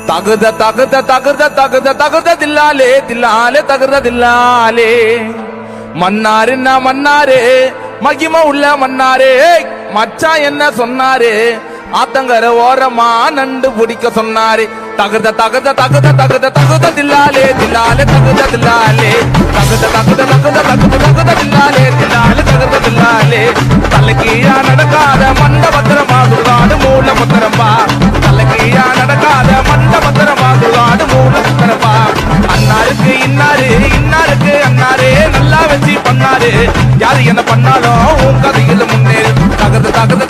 தகுத தகுத தகுத தகுத தகுத தில்லாலே தில்லாலே தகுத தில்லாலே மன்னாரு நான் மன்னாரே மகிம உள்ள மன்னாரே மச்சா என்ன சொன்னாரு ஆத்தங்கர ஓரமா நண்டு பிடிக்க சொன்னாரு தகுத தகுத தகுத தகுத தகுத தில்லாலே தில்லாலே தகுத தில்லாலே தகுத தகுத தகுத தகுத தகுத தில்லாலே தில்லாலே தகுத தில்லாலே தலைக்கீழா நடக்காத மண்ட பத்திரமா சுடுகாடு மூல பத்திரம்பா தலைக்கீழா நடக்காத மண்ட பத்திரமா சுடுகாடு மூல பத்திரம்பா அண்ணாருக்கு இன்னாரு இன்னாருக்கு அண்ணாரே நல்லா வச்சு பண்ணாரு யாரு என்ன பண்ணாலும் உன் கதையில முன்னேறு தகுத தகுத